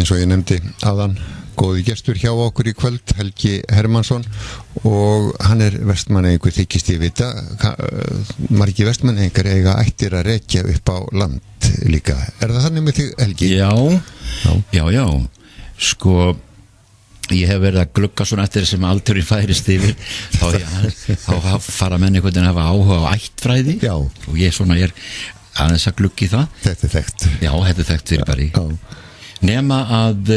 eins og ég nefndi áðan, góði gestur hjá okkur í kvöld, Helgi Hermannsson, og hann vestmannaeyingur, þykist ég vita. Margir vestmannaeyingar eiga ættir að rekja upp á land líka. Það þannig með þig, Helgi? Já. Sko, ég hef verið að glugga svona eftir sem aldurinn færist yfir, þá fara menn einhvern veginn að hafa áhuga á ættfræði. Já. Og ég svona aðeins að glugga í það. Þetta þekkt. Já, þetta þekkt fyrir bara í. Já. Nema að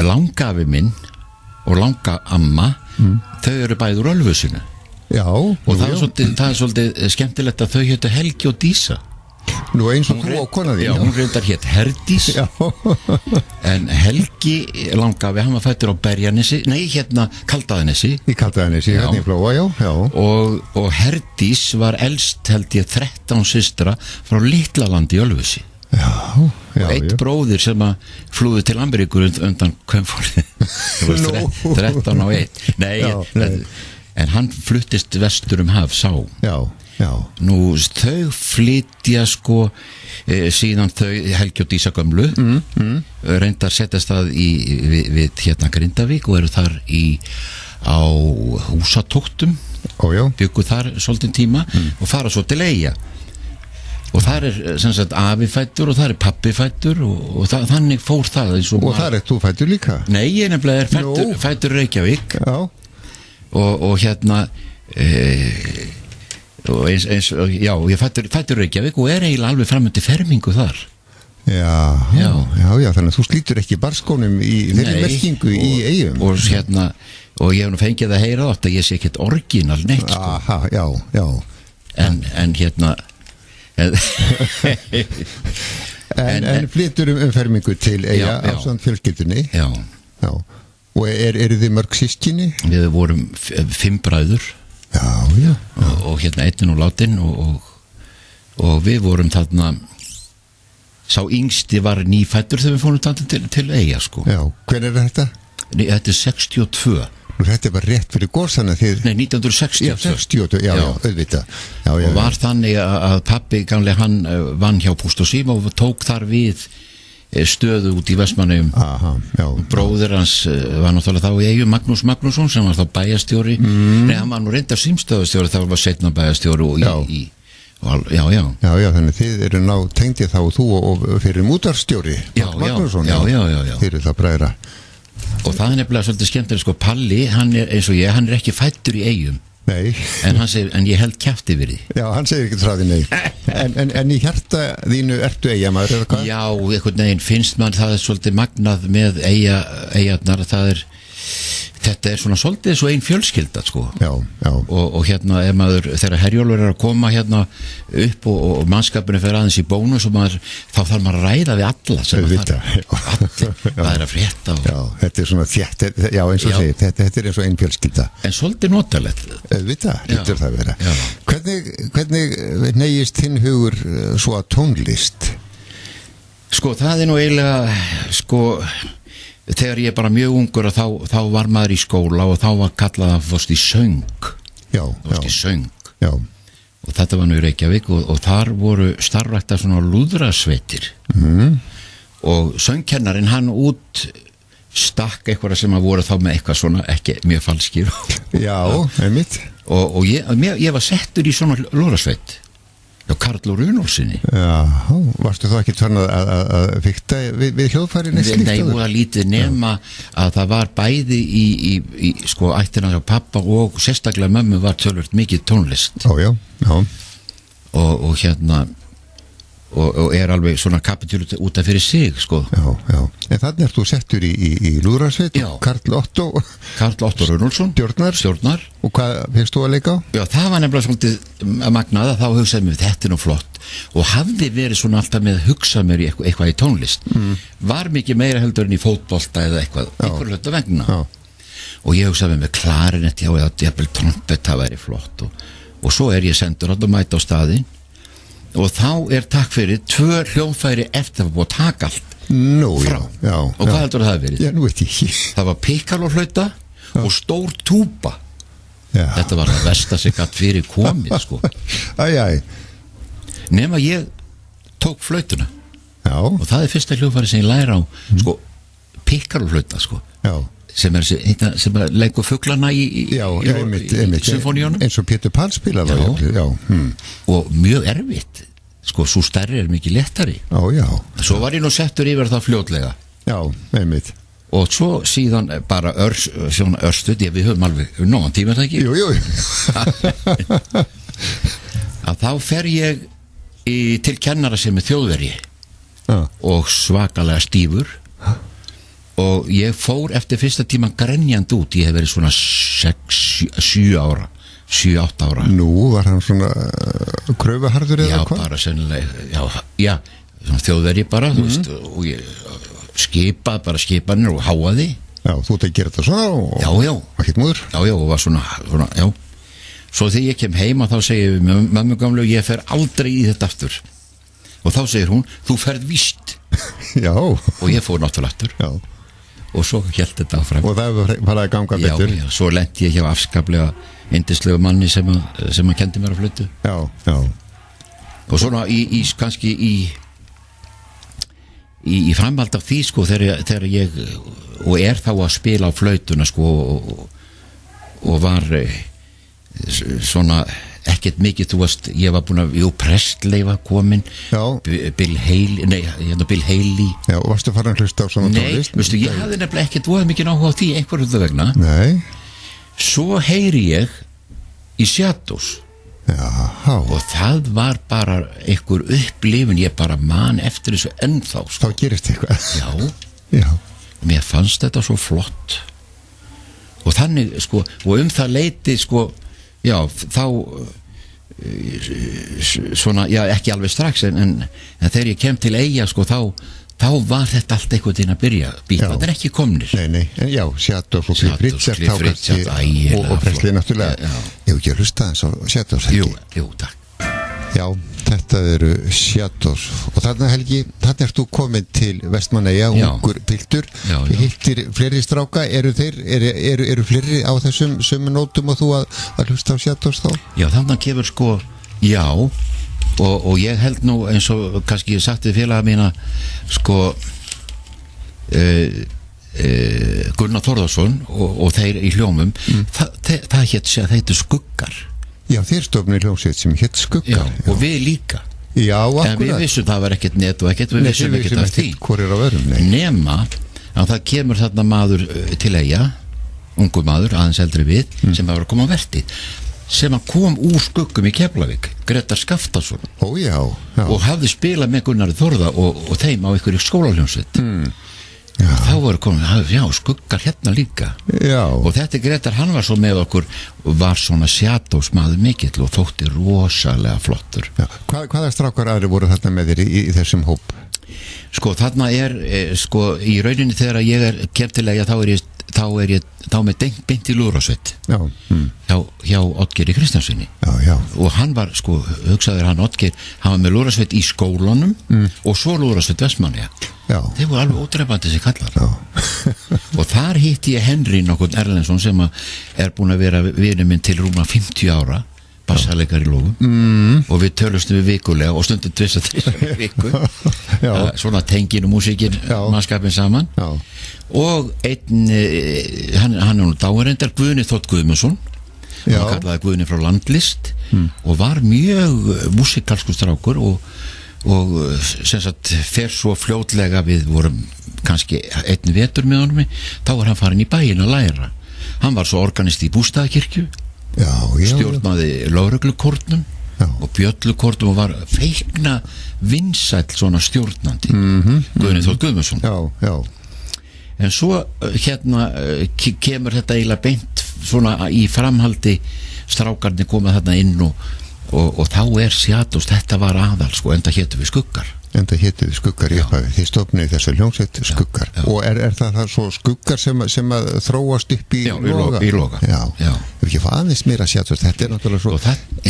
langafi minn og langaamma þau eru bæði úr Ölfusinu. Já. Og það er svolítið skemmtilegt að þau hétu Helgi og Dísa. Nú eins og þú og konan þín. Já, hún reyndar hét Herdís. Já. En Helgi langafi, hann var fæddur á Berjanesi, Kaldaðanesi. Í Kaldaðanesi, hérna í Flóa, já. Og Herdís var elst, held ég, 13 systra frá Litlalandi í Ölfusi. Já. Og eitt bróðir sem að flúði til Ameríkur undan kvömfórið. 13 á 1. Nei. En hann fluttist vestur haf, sá. Já. Nú, þau flytja síðan þau Helgi og Dísa gömlu reyndar setjast það við hérna Grindavík og eru þar á húsatóktum, byggu þar svolítinn tíma og fara svo til Eyja. Og þar sem sagt afi fæddur og þar pabbi fæddur og þannig fór það. Og þar þú fæddur líka? Nei, ég nefnilega fæddur Reykjavík. Já. Og hérna og ég fæddur Reykjavík og eiginlega alveg framöndi fermingu þar. Já, þannig að þú slítur ekki barskónum í þeirri merkingu í Eyjum. Og ég hef nú fengið að heyra þetta, ég sé ekkert orginal neitt. Aha, já. En hérna En flytur fermingu til Eyja ásamt fjölskyldunni. Já. Og eru þið mörg systkini? Við vorum 5 bræður. Já. Og hérna einn og látin og við vorum þarna, sá yngsti var nýfæddur þegar við fórum þarna til Eyja, Já, hvenær þetta? Þetta 62. Nú, þetta var rétt fyrir górsana þið... Nei, 1962. Já, auðvitað. Og var þannig að pabbi gamlega hann vann hjá Póst og síma og tók þar við stöðu út í Vestmannaeyjum. Bróðir hans var náttúrulega þá í Eyjum, Magnús Magnússon, sem var þá bæjarstjóri. Nei, hann var nú reyndar símstöðustjóri, það var seinna bæjarstjóri og Já, þannig þið eru tengdið þá þú og fyrir mútarstjóri Magnússon. Já. Þið eru það bræðra. Og það er nefnilega svolítið skemmtilega, Palli, hann eins og ég, hann ekki fæddur í Eyjum. Nei. En hann segir, en ég held kjafti við því. Já, hann segir ekki frá því, nei. En í hjarta þínu ertu Eyjamaður, eða hvað? Já, einhvern veginn finnst mann það svolítið magnað með Eyjarnar, þetta svona svolítið svo ein fjölskylda, Já. Og hérna þegar Herjólfur að koma hérna upp og mannskapinu fer aðeins í bónus og þá þarf maður að ræða við alla sem það að frétta Já, þetta svona þétt, já, eins og segir, þetta eins og ein fjölskylda. En svolítið notalegt. Hlýtur það vera. Hvernig neyjist þinn hugur svo að tónlist? Það nú eiginlega, þegar ég bara mjög ungur og þá var maður í skóla og þá var kallað að fórst í söng. Já. Og þetta var nú í Reykjavík og þar voru starfræktar svona lúðrasveitir. Og söngkennarinn hann stakk eitthvað sem að voru þá með eitthvað svona ekki mjög falskir. Já, einmitt. Og ég var settur í svona lúðrasveit. Já, Karl og Runolfsinni. Já, varstu þá ekki þannig að fikta við hljóðfæri neitt slíkt? Nei, voða lítið nema að það var bæði í ættina hjá pappa og sérstaklega mömmu var tölvöld mikið tónlist. Já. Og hérna og alveg svona kapitúl út af fyrir sig, Já. En þannig þú settur í lúðrasveit, Karl Otto Runolfsson, stjórnar. Og hvað fyrst þú að leika á? Já, það var nefnilega svolítið magnað að þá hugsaði mér, þetta nú flott og hafði verið svona alltaf með að hugsa mér í eitthvað í tónlist. Var mikið meira heldur en í fótbolta eða einhver hluta vegna. Og ég hugsaði með klarinett, eða jafnvel trompet, það væri flott og svo ég sendur að mæta á staðinn og þá takk fyrir 2 hljóðfæri eftir að búið að taka allt frá. Já. Og hvað heldur það hafi verið? Já, nú veit ég. Það var pikkalóflauta og stór túba. Þetta var það versta sem gat fyrir komið. Æ. Nema ég tók flautuna. Já. Og það fyrsta hljóðfæri sem ég læra á sko, pikkaloflauta sko. Já. sem leggur fuglana í symfóníunum eins og Pétur Pál spilar og mjög erfitt sko, svo stærri mikið léttari svo var ég nú settur yfir það fljótlega og svo síðan bara örstuð, við höfum alveg nógan tíma það ekki að þá fer ég til kennara sem þjóðverji og svakalega stífur og ég fór eftir fyrsta tíma grenjand út, ég hef verið svona 7-8 ára. Nú var hann svona kröfuharður eða hvað? Já, bara sennilega, já svona þjóðverji bara, þú veist, og ég skipaði bara skipanir og háaði. Já, þú ert að gera þetta svona og hitt múður? Já, og var svona, já. Svo þegar ég kem heima þá segir mömmu gamlu, ég fer aldrei í þetta aftur. Og þá segir hún, þú ferð víst. Já. Og ég fór náttúrulega aftur. Já. Og svo hélt þetta áfram. Og það var að ganga betur. Já, svo lenti ég hjá afskaplega yndislegu manni sem að kendi mér að flötu. Já. Og svona kannski í framhald af því sko þegar ég og þá að spila á flötuna sko og var svona ekkert mikið, þú veist, ég var búin að Presley var komin Bill Haley Já, og varstu farin að hlusta á svona tónlist? Nei, veistu, ég hafði nefnilega ekkert voða mikið áhuga á því einhverjum vegna Nei. Svo heyri ég í Shadows og það var bara einhver upplifun, ég bara man eftir þessu ennþá sko. Þá gerist eitthvað Já. Og mér fannst þetta svo flott og þannig sko, og það leiti sko já, þá svona, já, ekki alveg strax en þegar ég kem til Eyja sko, þá var þetta allt einhvern veginn að byrja það ekki komnir Nei, en já, Shadows og Cliff Richard og Presley náttúrulega Ég hef ekki að hlusta þess á Shadows Jú, takk Já, þetta eru Shadows og þarna Helgi, þarna ert þú komin til Vestmannaeyja, ungur piltur hittir fleiri stráka, eru fleiri á þessum sömu nótum og þú að hlusta á Shadows þá? Já, þannig kemur sko, já og ég held nú eins og kannski ég sagt við félaga mína sko Gunnar Þórðarsson og þeir í hljómum það hétt sér að þetta skuggar Já, þeir stofnir hljómsveit sem hétt skuggar og við líka en við vissum það var ekkert net og ekkert við vissum ekkert af því nema að það kemur þarna maður til Eyja ungur maður, aðeins eldri við sem var að koma á vertið sem að kom úr skuggum í Keflavík Grettar Skaftason og hafði spilað með Gunnari Þórða og þeim á einhverju skólahljómsveit þá voru komin, skuggar hérna líka og þetta Grettar, hann var svo með okkur var svona Shadows maður mikill og þótti rosalega flottur Hvaða strákar aðri voru þarna með þér í þessum hóp? Sko þarna sko í rauninni þegar ég kem til Eyja þá með beint í Lúðrasveit hjá Oddgeiri Kristjánssoni og hann var sko, hugsaður hann Oddgeir hann var með Lúðrasveit í skólanum og svo Lúðrasveit Vestmannaeyja þeir voru alveg ódreifandi sem kallar og þar hitti ég Henry nokkurn Erlendsson sem er búin að vera vinur minn til rúma 50 ára bassalegar í lógum og við tölustum við vikulega og stundum 2-3 viku svona tengin og músíkin mannskapin saman og einn hann er nú dáirendar Guðni Þótt Guðmundsson hann kallaði Guðni frá Landlist og var mjög músikalskur strákur og sem sagt fer svo fljótlega við vorum kannski einn vetur með honum þá var hann farin í bæinn að læra hann var svo organist í Bústaðakirkju stjórnaði lögreglukórnum og bjöllukortum og var feikna vinsæll svona stjórnandi Guðni Þótt Guðmundsson en svo hérna kemur þetta eiginlega beint svona í framhaldi strákarnir koma þarna inn og þá Shadows, þetta var aðal sko, enda hétu við skuggar í upphafi, þið stofnið þessu hljómsveit skuggar og er það svo skuggar sem að þróast upp í loga? Í loga, já Ef ekki fá aðeins meira Shadows, þetta er náttúrulega svo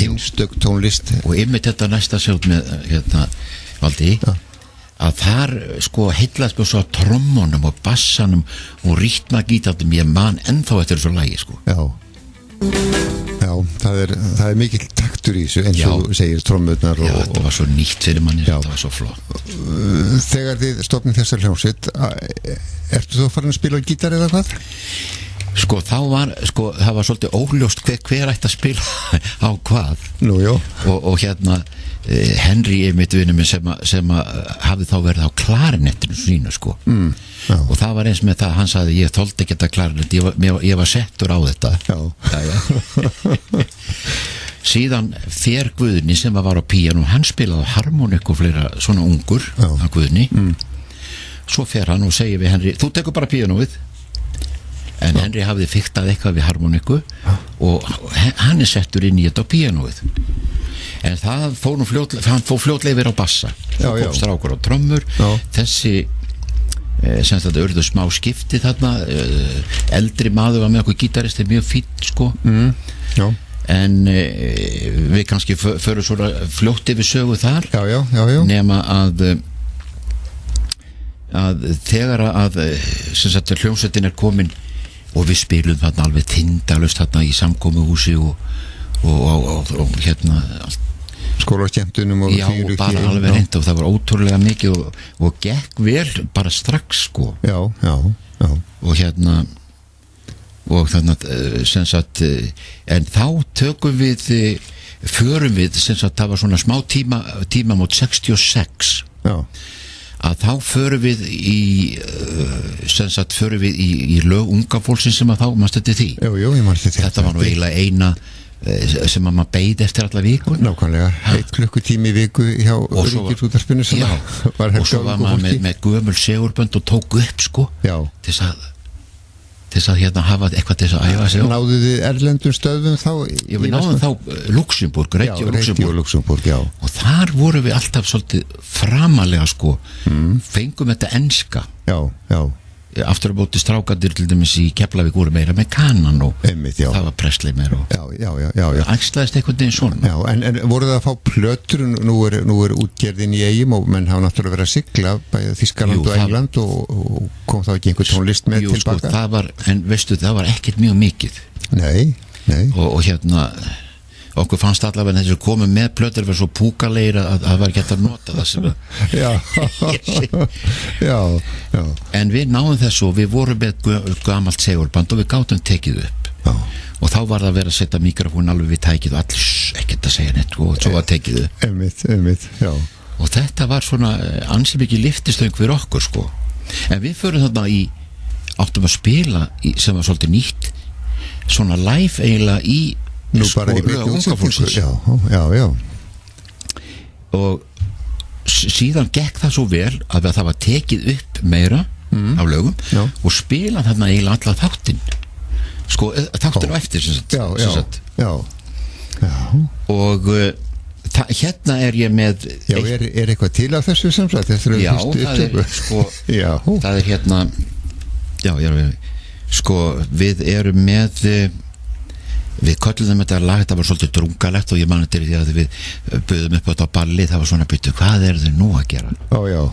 einstök tónlist og ymmið þetta næsta sjótt með hérna Valdi að þar sko heillaðist með svo trommunum og bassanum og rítmagítarnum ég man ennþá eftir þessu lagi sko Já, það er mikill taktur í þessu eins og segir trommurnar og þetta var svo nýtt fyrir manni, þetta var svo flott. Þegar þið stofnið þessar hljómsveit, ertu þú farin að spila á gítar eða hvað? Sko það var svolítið óljóst hver ætti að spila á hvað. Nú, já. Og hérna Henry einmitt vinur minn sem hafði þá verið á klarinettinu sínu sko. Og það var eins með það, hann sagði ég þoldi ekki þetta klarinett, ég var settur á þetta. Já. Síðan fer Guðni sem var á píanó, hann spilaði harmonikku og fleira svona ungur að Guðni. Svo fer hann og segir við Henry, þú tekur bara píanóið. En Henry hafði fiktað eitthvað við harmonikku og hann settur inn í þetta á píanóið. En það fór hann fór fljótlega yfir á bassa. Það kom strákur á trommur. Þessi sem þetta urðu smá skipti þarna, eldri maður var með okkur gítarist, er mjög fínn sko. En við kannski förum svona fljótt yfir sögu þar. Nema að þegar að sem sagt hljómsveitin er komin og við spilum þarna alveg tindalaust þarna í samkomuhúsi og hérna skólaskemmtunum og og bara alveg reynd og það var ótrúlega mikið og gekk vel bara strax sko. Og hérna og þannig sem sagt en þá tökum við förum við sem sagt það var svona smá tíma mót 66 að þá förum við í lög unga fólksins sem að þá mannstu þetta því. Ég mannstu þetta. Þetta var nú eiginlega eina sem að maður beið eftir alla viku. Nákvæmlega, 1 klukkutími í viku hjá Ríkisútvarpinu sem var og svo var maður með gömul segurbönd og tók upp sko til þess að hérna hafa eitthvað til þess að æfa sig á. Náðu þið erlendum stöðum þá? Við náðum þá Luxemburg, Radio Luxemburg, já. Og þar vorum við alltaf svolítið framalega sko, fengum þetta enska. Já. Aftur að bóti strákandir til dæmis í Keflavík voru meira með Kanan og einmitt, það var Presley meira og æxlaðist einhvern veginn svona. Já, en voru það að fá plötur, nú er útgerðin í Eyjum og menn hafa náttúrulega verið að sigla bæði Þýskaland og England og kom þá ekki einhver tónlist með tilbaka? Sko, það var, en veistu það var ekkert mjög mikið. Nei. Og hérna okkur fannst allavega þessu komið með plötur var svo púkalegir að það var ekki hægt að nota það sem já. En við náðum þessu og við vorum með gamalt segurband og við gátum tekið upp og þá var það að vera að setja mikrofón alveg við tækið og allir ekkert að segja neitt og svo var tekið upp einmitt, já. Og þetta var svona ansi mikið lyftistöng fyrir okkur sko. En við förum þarna áttum að spila sem var svolítið nýtt svona live eiginlega í nú bara í unga fólksins. Já. Og síðan gekk það svo vel að það var tekið upp meira af lögum og spila þarna eiginlega alla þáttinn sko, þáttin á eftir já. Og hérna er ég með er eitthvað til af þessu sem sagt já, það er hérna sko, við erum með við köllum þetta lag, þetta var svolítið drungalegt og ég mani til því að við buðum upp á þetta balli, það var svona byttu, hvað er þau nú að gera? Já.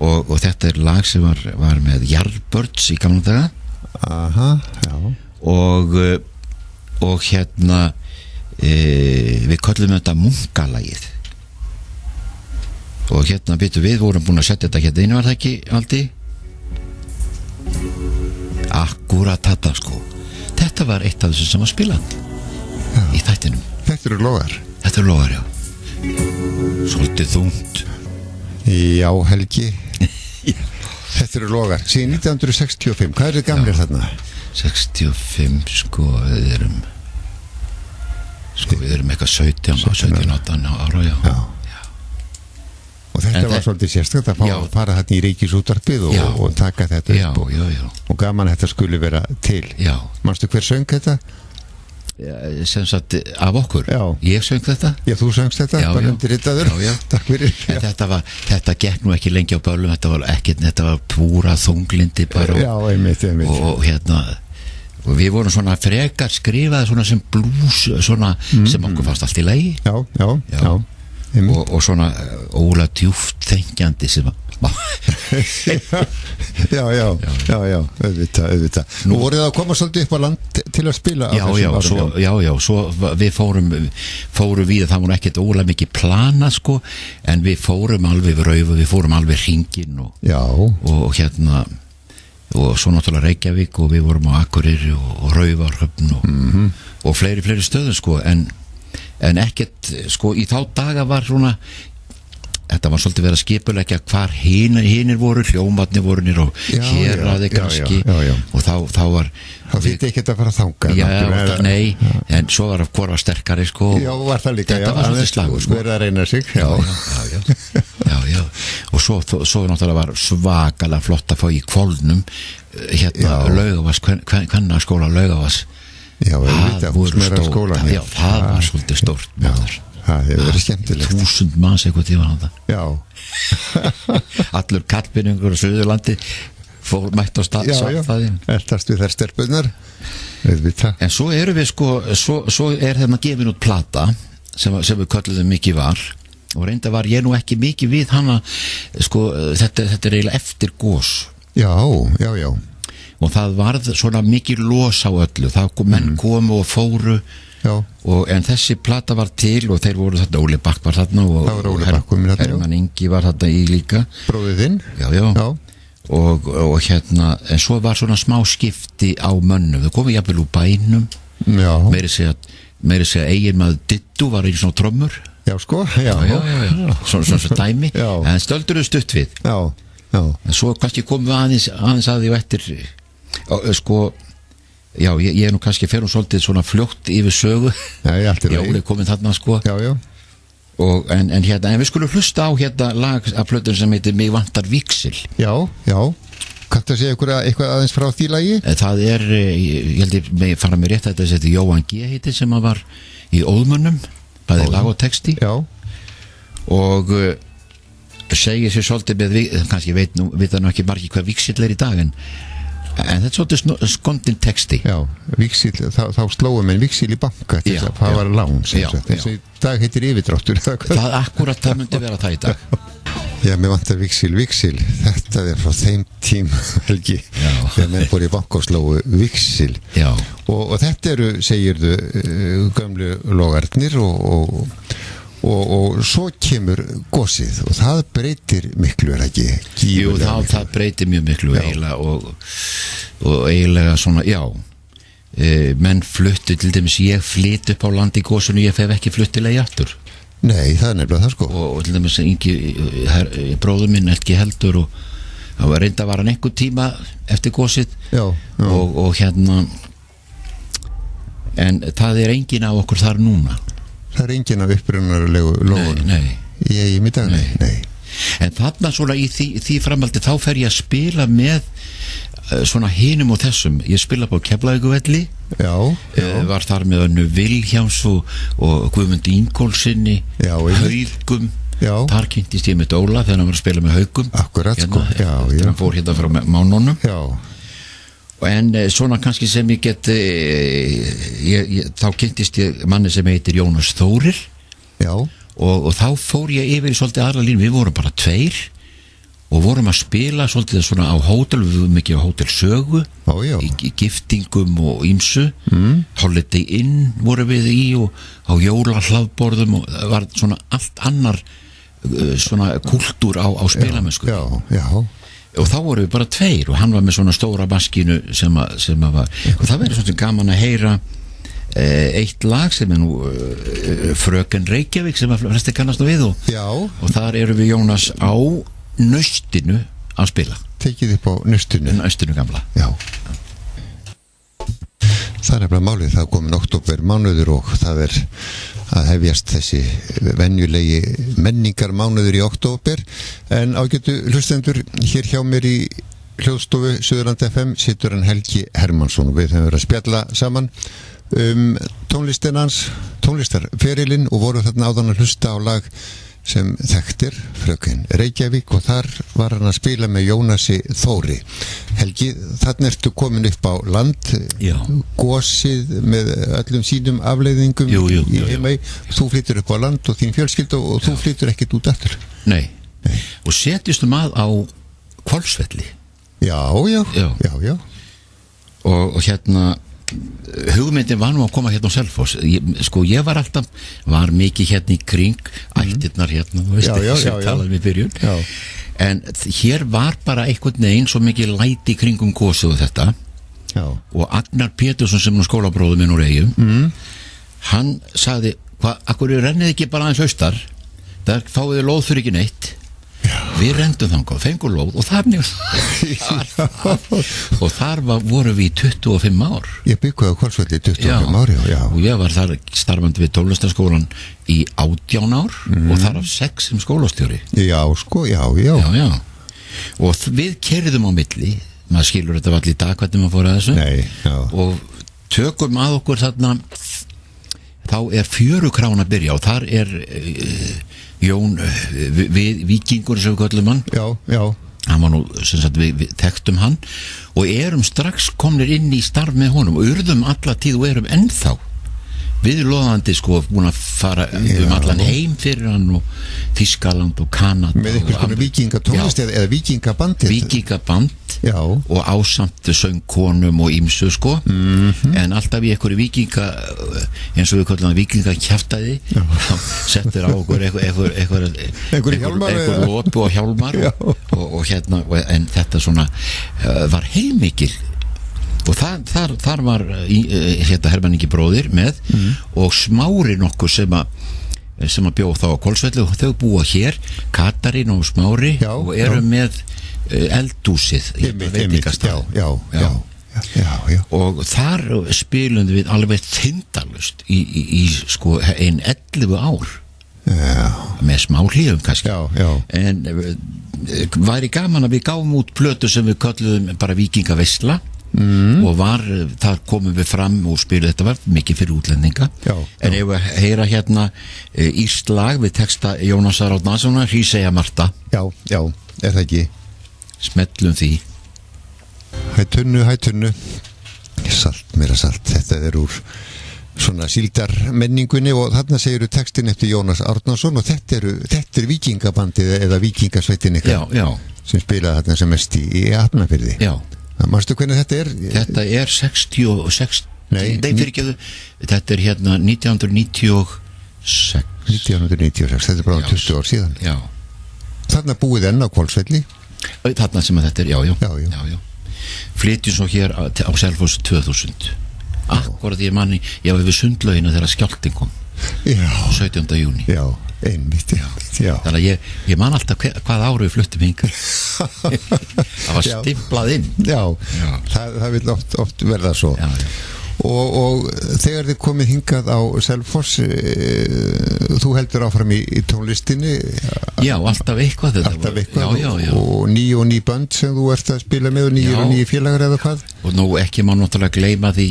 Og þetta er lag sem var með Yardbirds í gamla daga. Og hérna við köllum þetta munkalagið og hérna byttu við vorum búin að setja þetta hérna inn, var það ekki Aldi? Akkúrat þetta sko. Þetta var eitt af þessu sem var spilað í þættinum. Þetta eru logar, já. Svolítið þungt. Já, Helgi. Þetta eru logar. Síðan 1965, hvað er þið gamlir þarna? 65, sko, við erum eitthvað 17-18 ára, já. Og þetta var svolítið sérstakt að fara þarna í Ríkisútvarpið og taka þetta upp og gaman þetta skulle vera til. Manstu hver söng þetta? Sem sagt af okkur. Ég söng þetta. Já, þú söngst þetta, bara undirritaður. Takk fyrir. Þetta gekk nú ekki lengi á böllum, þetta var púra þunglindi bara. Já, einmitt. Og hérna og við vorum svona frekar skrifaði svona sem blues svona sem okkur fannst allt í lagi. Já. Og svona óla djúft þengjandi sem já, auðvitað. Nú voruð það að koma svolítið upp á land til að spila á þessum árum. Svo við fórum við, það voru ekkert ólega mikið plana sko, en við fórum alveg við Raufa, við fórum alveg hringinn og hérna og svo náttúrulega Reykjavík og við vorum á Akureyri og Raufarhöfn og fleiri stöðum sko, en ekkert sko, í þá daga var svona, þetta var svolítið verið að skipuleggja hvar hinir voru, hljómarnir voru nýr og Héraði kannski og þá var þá þýtti ekki að fara að þanga nei, en svo var hvort var sterkari sko, var það líka, þetta var svolítið slagur sko, verið að reyna sig já og svo náttúrulega var svakalega flott að fá í Hvolnum hérna Laugavas, kvennaskóla Laugavas það voru stórt, það var svolítið stórt maður. Það hefur verið skemmtilegt 1000 manns eitthvað tíma hann allur kallbyrningur á Suðurlandi mætt á staðinn eltast við þær stelpunar en svo erum við sko svo er hérna gefin út plata sem við kölluðum mikið var og reynda var ég nú ekki mikið við hana sko þetta er eiginlega eftir gos já og það varð svona mikið los á öllu það menn komu og fóru en þessi plata var til og þeir voru þarna, Óli Bakk var þarna og Hermann Ingi var þarna í líka bróðið þinn og hérna, en svo var svona smá skipti á mönnum, þau komu jafnvel úr bænum meiri segja eigin maður Dittu var einu svona trommur svona dæmi en stölduruðu stutt við en svo kannski komum við aðeins að því og eftir sko já, ég er nú kannski ferum svolítið svona fljótt yfir sögu Óli kominn þarna sko og, en við skulum hlusta á hérna lag af plötun sem heitir Mig vantar víxil já, kanntu að segja eitthvað aðeins frá því lagi? Það er, ég held ég með fara með rétt að þetta heitir Jóhann G. heitir sem að var í Óðmönnum, bæði lag og texti og segir sér svolítið með, kannski vita nú ekki margir hvað víxil er í dag en þetta er svolítið skondin texti víxil, þá slóum en víxil í banka það var lán eins og í dag heitir yfirdráttur það akkurat, það myndi vera það í dag mér vantar víxil þetta er frá þeim tím Helgi þegar menn fór í banka og slóu víxil og þetta eru, segirðu gömlu logarnir og svo kemur gosið og það breytir miklu ekki jú, það breytir mjög miklu eiginlega og eiginlega svona, menn fluttu til dæmis, ég flytt upp á land í gosinu, ég fef ekki fluttilega aftur nei, það er nefnilega það sko og til dæmis Ingi, bróður minn ekki heldur og það var reynda var hann einhver tíma eftir gosið og hérna en það er engin af okkur þar núna það er engin af upprunarlegu lóðunum í middag, nei en þarna svona í því framaldi þá fer ég að spila með svona hinum og þessum ég spila på Keflavíkurvelli var þar með Önnu Vilhjáms og Guðmund Ingólfssyni Haugum þar kynntist ég með Dóla þegar hann var að spila með Haugum akkurat sko þegar hann fór hérna frá Mánunum en svona kannski sem ég get þá kynntist ég manni sem heitir Jónas Þórir og þá fór ég yfir í svolítið aðra línu, við vorum bara 2 og vorum að spila svolítið svona á hótel, við vorum ekki á Hótel Sögu í giftingum og ýmsu Holiday Inn vorum við í og á jólahlaðborðum og það var svona allt annar svona kultúr á spilamennsku og þá vorum við bara 2 og hann var með svona stóra maskínu sem að var og það verður svona gaman að heyra eitt lag sem er nú Fröken Reykjavík sem að flesti kannast nú við og þar eru við Jónas á Naustinu að spila tekið upp á Naustinu gamla það er bara málið, það komin október mánuður og það er að hefjast þessi venjulegi menningar mánuður í október en ágætu hlustendur hér hjá mér í hljóðstofu Suðurland FM situr hann Helgi Hermannsson og við höfum verið að spjalla saman tónlistin hans, tónlistarferilinn og voru þarna áðan að hlusta á lag sem þekktir Fröken Reykjavík og þar var hann að spila með Jónasi Þóri Helgi, þarna ertu komin upp á land gosið með öllum sínum afleiðingum í heimæ þú flyttur upp á land og þín fjölskylda og þú flyttur ekkert út aftur nei og setjustum að á Hvolsvelli. Já. Og hérna hugmyndin var nú að koma hérna á Selfoss. Ég var mikið hérna í kring ættirnar hérna, þú veist, sem talaði með byrjun. En hér var bara einhvern veginn svo mikið læti í kringum gósið og þetta. Og Agnar Pétursson sem nú skólabróður minn úr Eyjum, hann sagði, akkur rennið ekki bara aðeins austar, þar fáið þið lóð fyrir ekki neitt. Við rendum þangað, fengum lóð og þar vorum við í 25 ár. Ég byggði á Hvolsvelli 25 ár, já. Og ég var þar starfandi við tónlistarskólan í 18 ár og þar af 6 sem skólastjóri. Já. Og við keyrðum á milli, maður skilur þetta allir í dag hvernig maður fór að þessu. Nei, og tökum að okkur þarna, þá er Fjörukráin að byrja og þar er Jón Víkingur sem við köllum hann. Já. Hann var nú, sem sagt, við þekktum hann og erum strax komnir inn í starf með honum og urðum alla tíð og erum ennþá viðloðandi búin að fara allan heim fyrir hann og Þýskaland og Kanada með einhvers konar vikingatónlist eða vikingaband og ásamt söngkonum og ýmsu en alltaf í einhverju vikinga eins og við kallum það vikingakjaftaði settur á okkur einhver lopu og hjálmar og hérna, en þetta svona var heilmikil. Og þar var Hermann Ingi bróðir með og Smári nokkur sem að bjóð þá á Hvolsvelli og þau búa hér, Katarín og Smári og eru með eldhúsið veitingastað. Og þar spilum við alveg þindalust í 11 ár með smá hlýðum kannski en væri gaman að við gáum út plötu sem við kölluðum bara Víkingaveisla og þar komum við fram og spilum, þetta var mikið fyrir útlendinga en ef við heyra hérna írskt lag við texta Jónasar Árnasonar, Hríseyja Marta. Já, er það ekki? Smellum því. Hætunnu meira salt, þetta er úr svona síldarmenningunni og þarna segiru textin eftir Jónas Árnason og þetta er vikingabandið eða vikingasveitin ykkar sem spilaði þarna sem mest í Hafnarfirði. Manstu hvernig þetta er? Þetta er 66 þetta er hérna 1996 þetta er bara 20 ár síðan. Þarna búið enn á Hvolsvelli þarna sem að þetta er, já. Flytjum svo hér á Selfoss 2000 akkurat ég manni, ég var við sundlaugina þegar skjálftin kom 17. júní einmitt. Þannig að ég man alltaf hvað ára við fluttum hingað það var stimplað inn það vil oft verða svo og þegar þið komið hingað á Selfoss þú heldur áfram í tónlistinni alltaf eitthvað og ný bönd sem þú ert að spila með og nýjir félagar eða hvað og nú ekki má náttúrulega gleyma því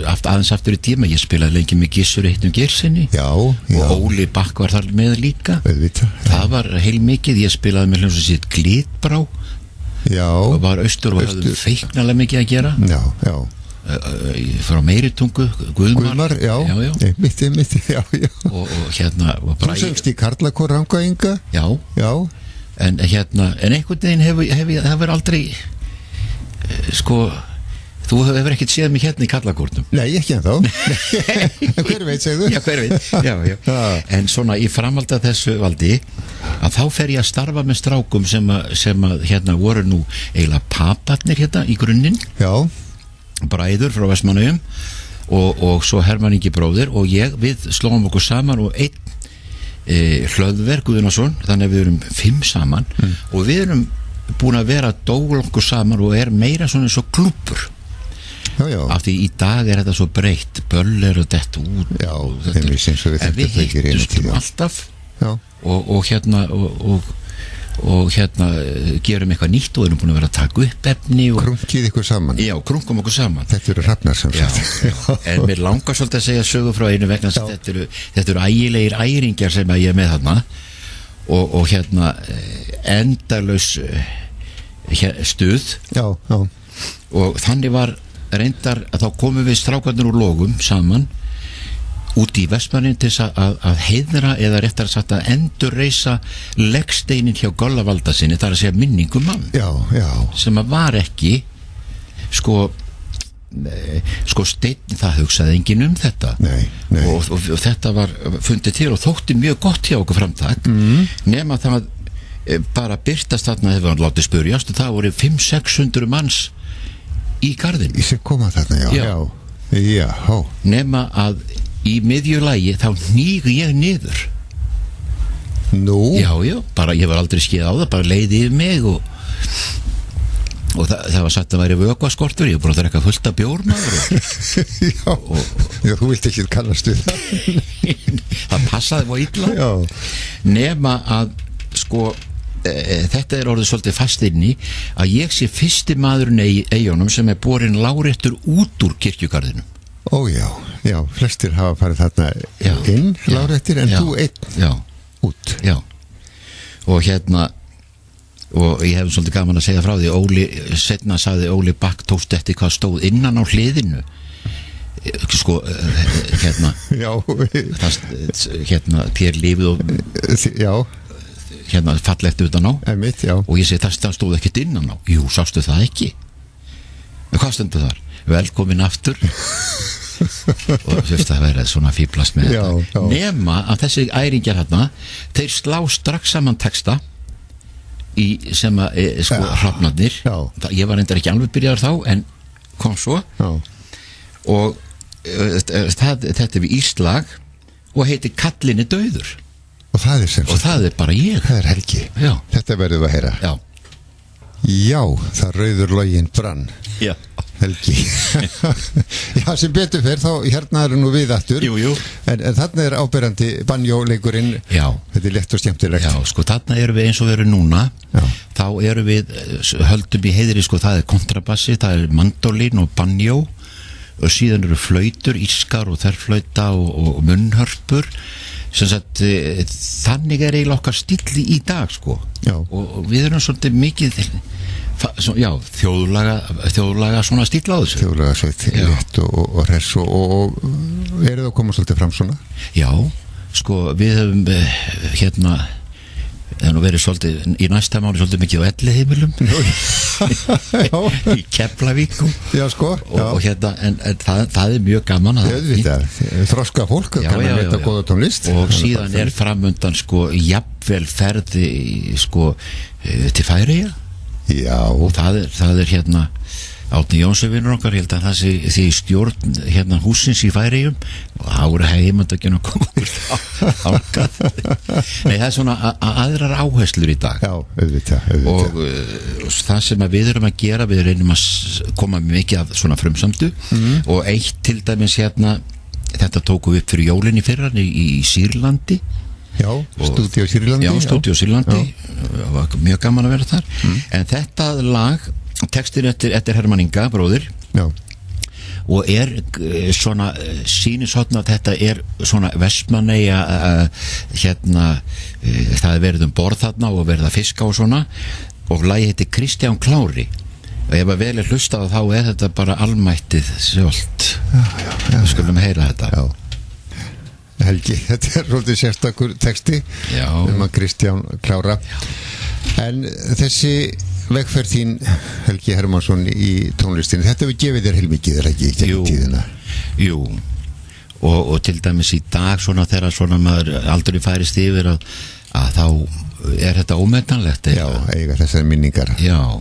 aðeins aftur í tíma, ég spilaði lengi með Gissur Eitnum Geirsinni og Óli Bakk var þar með líka það var heilmikið, ég spilaði með hljómsveit sitt Glitbrá og var austur og hafði feiknalega mikið að gera frá Meiritungu Guðmar mitt og hérna þú söngst í Karlakór Rangaenga en einhvern veginn hefur aldrei þú hefur ekkert séð mig hérna í Karlakórnum. Nei, ekki ennþá en hver veit, segðu hver veit, en svona í framhaldi af þessu Valdi að þá fer ég að starfa með strákum sem að hérna voru nú eiginlega paparnir hérna í grunninn bræður frá Vestmannaeyjum og svo Hermann Ingi bróðir og við slóum okkur saman og einn Hlöðver Guðnason, þannig að við erum 5 saman og við erum búin að vera dól okkur saman og meira svona eins og klúbbur af því í dag er þetta svo breytt böll og dett út en við hittumstum alltaf og hérna og hérna gerum eitthvað nýtt og erum búin að vera að taka upp efni og krunkið ykkur saman krunkum okkur saman þetta eru hrafnar sem sagt en mér langar svolítið að segja sögu frá einu vegna þetta eru ægilegir æringjar sem ég er með þarna og hérna endalaus stuð og þannig var reyndar að þá komum við strákarnir úr Lógum saman út í Vestmannaeyjum til þess að heiðra eða réttar sagt að endurreisa leggsteinin hjá Gollavalda sinni, það að segja minningum mann sem að var ekki sko steinn, það hugsaði enginn um þetta. Nei. Og þetta var fundið til og þótti mjög gott hjá okkur framtak nema það bara byrtast þarna hefur hann látið spurjast og það voru 500-600 manns í garðinu sem koma þarna, já. Nema að í miðjulagi þá hníg ég niður. Nú? Já, bara ég var aldrei skeið á það, bara leiði yfir mig og það var sagt að væri vökvaskortur, ég var búin að drekka fullt af bjór maður Já, þú vilt ekki kannast við það. Það passaði mjög illa. Nema að sko þetta orðið svolítið fast inni að ég sé fyrsti maðurinn í Eyjunum sem borin láréttur út úr kirkjugarðinum. Já, flestir hafa farið þarna inn láréttir en þú einn út. Já, og og ég hef svolítið gaman að segja frá því setna sagði Óli Bakk tókst eftir hvað stóð innan á hliðinu sko þér lífið og fallegt utan á og ég segi það stóð ekkert innan á. Jú, sástu það ekki? En hvað stendur þar? Velkomin aftur. Og þú veist að vera svona fíblast með þetta. Nema að þessi æringjar hérna þeir slá strax saman texta sem að sko hrafnarnir. Ég var reyndar ekki alveg byrjaður þá en kom svo og þetta við Íslag og heitir Kallinn dauður og það er bara ég. Það er Helgi. Þetta verðum við að heyra. Já, það rauður loginn brann. Helgi. Já, sem betur fer þá hérna nú við aftur. Jú. En þarna áberandi banjóleikurinn. Þetta er létt og skemmtilegt. Já, sko þarna við eins og við erum núna. Þá við höldum í heiðri, sko það kontrabassi, það mandólín og banjó og síðan flautur, ískar og þerflauta og munnhörpur. Þannig eiginlega okkar stíll í dag, sko. Og við erum svolítið mikið þjóðlaga svona stíll á þessu. Þjóðlaga sveit, létt og hress og það að koma svolítið fram svona? Já, sko við höfum það verið svolítið í næsta máli svolítið mikið á Elliheimilum í Keflavík og en það er mjög gaman þroska fólk og síðan framundan sko jafnvel ferði sko til Færeyja og það er Árni Jónsson vinnur okkar, ég held að það sé því stjórn húsins í Færeyjum og það voru heimandökin að koma ákað. Nei, það er svona aðrar áherslur í dag. Já, auðvitað. Og það sem við erum að gera, við reynum að koma mikið af svona frumsamdu og eitt til dæmis þetta tókum við upp fyrir jólin í fyrra í Sýrlandi. Já, stúdíó Sýrlandi. Já, stúdíó Sýrlandi, var mjög gaman að vera þar. En þetta lag textin eftir Hermann Inga, bróðir og svona sýnishotn að þetta svona Vestmannaeyja það verið borð þarna og verið að fiska og svona og lagið heitir Kristján Klári og ef að vel hlusta þá þetta bara almættið sjálft. Við skulum heyra þetta. Helgi, þetta svolítið sérstakur texti að Kristján Klára. En þessi vegferð þín, Helgi Hermannsson, í tónlistinni, þetta hefur gefið þér heilmikið, ekki í tíðina? Jú, og til dæmis í dag svona þegar svona maður aldrei færist yfir að þá þetta ómetanlegt. Já, eiga þessar minningar. Já,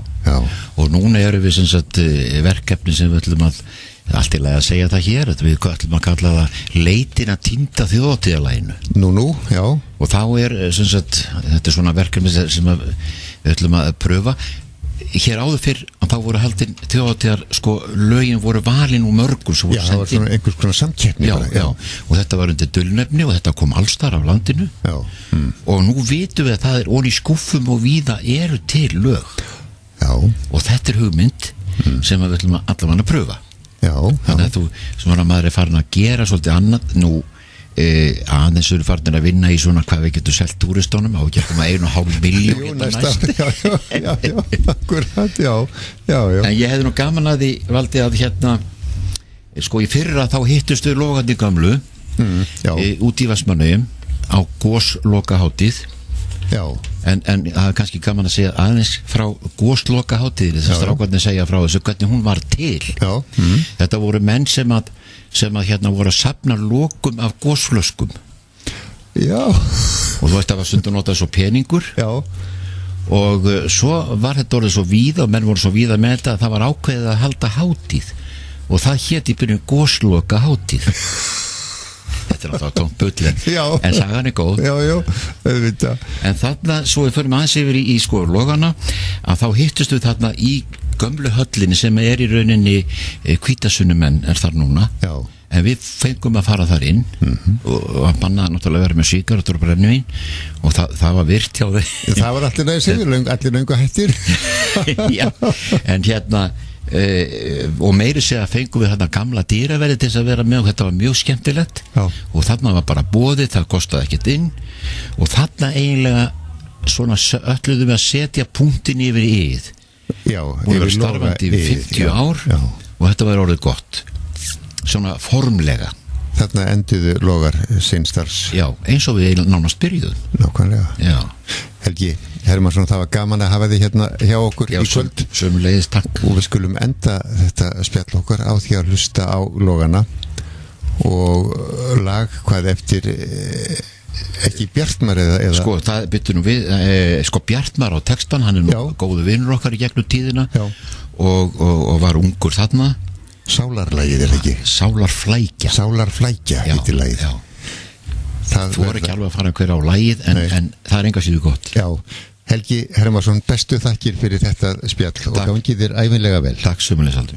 og núna við sem sagt verkefni sem við ætlum að allt í lagi að segja það hér, við ætlum að kalla það leitin að týnda þjóðhátíðarlaginu. Nú, já. Og þá sem sagt, þetta svona verkefni sem við ætlum að pröfa. Hér áður fyrr að þá voru haldin þjóðhátíðar, sko, lögin voru valin úr mörgum sem voru sendin. Já, það var svona einhvers konar samkeppni. Já, og þetta var undir dulnefni og þetta kom allstar af landinu. Já. Og nú vitum við að það onni í skúffum og víða eru til lög. Já. Og þetta hugmynd sem við ætlum allavega að pröfa. Já. Þannig að þú, sem maður farin að gera svolítið annað nú aðeins eru farin að vinna í svona hvað við getum selt túristónum á ekki að 1,5 milljón næst. Já, akkurat, já. En ég hefði gaman að því valdi að sko í fyrra þá hittust við logandi gamlu út í Vestmannaeyjum á goslokahátíð. Já. En það er kannski gaman að segja aðeins frá goslokahátíðinni, þess að strákarnir segja frá þessu hvernig hún var til. Já. Þetta voru menn sem að hérna voru að safna lokum af gosflöskum. Já. Og þú veist að það var stundum notað svo peningur. Já. Og svo var þetta orðið svo víða og menn voru svo víða með þetta að það var ákveðið að halda hátíð og það hét í byrjun goslokahátíð. Þetta er alltaf tómt bull en sagan er góð. Já, auðvitað. En þarna, svo við förum aðeins yfir í sko logana, að þá hittust við þarna í gömlu höllinni sem er í rauninni Hvítasunnumenn er þar núna. Já. En við fengum að fara þar inn og að banna náttúrulega vera með sígarettur og brennivín og það var virt hjá þeim. Það var allir næði sigur, allir löngu hættir. Já, en hérna og meiri segja fengum við þarna gamla dýraverði til þess að vera með og þetta var mjög skemmtilegt. Já. Og þarna var bara boðið, það kostaði ekkert inn og þarna eiginlega svona ölluðum við að setja punktin yfir íð. Já, og við varum starfandi í 50 ár og þetta var orðið gott svona formlega. Þarna enduðu logar sinnstarfs. Já, eins og við nánast byrjuðum. Nákvæmlega. Já. Helgi Hermansson, það var gaman að hafa þig hérna hjá okkur í kvöld. Sömuleiðis, takk. Og við skulum enda þetta spjall okkar á því að hlusta á logana og lag hvað eftir ekki Bjartmar eða sko, það byttu nú við sko Bjartmar á textan, hann er nú góðu vinur okkar í gegnum tíðina og var ungur þarna. Sálarlagið er ekki? Sálarflækja heitir lagið. Þú voru ekki alveg að fara hver á lagið en það er enga síðu gott. Já, Helgi Hermansson, bestu þakkir fyrir þetta spjall og gangið þér ævinlega vel. Takk sömuleiðis.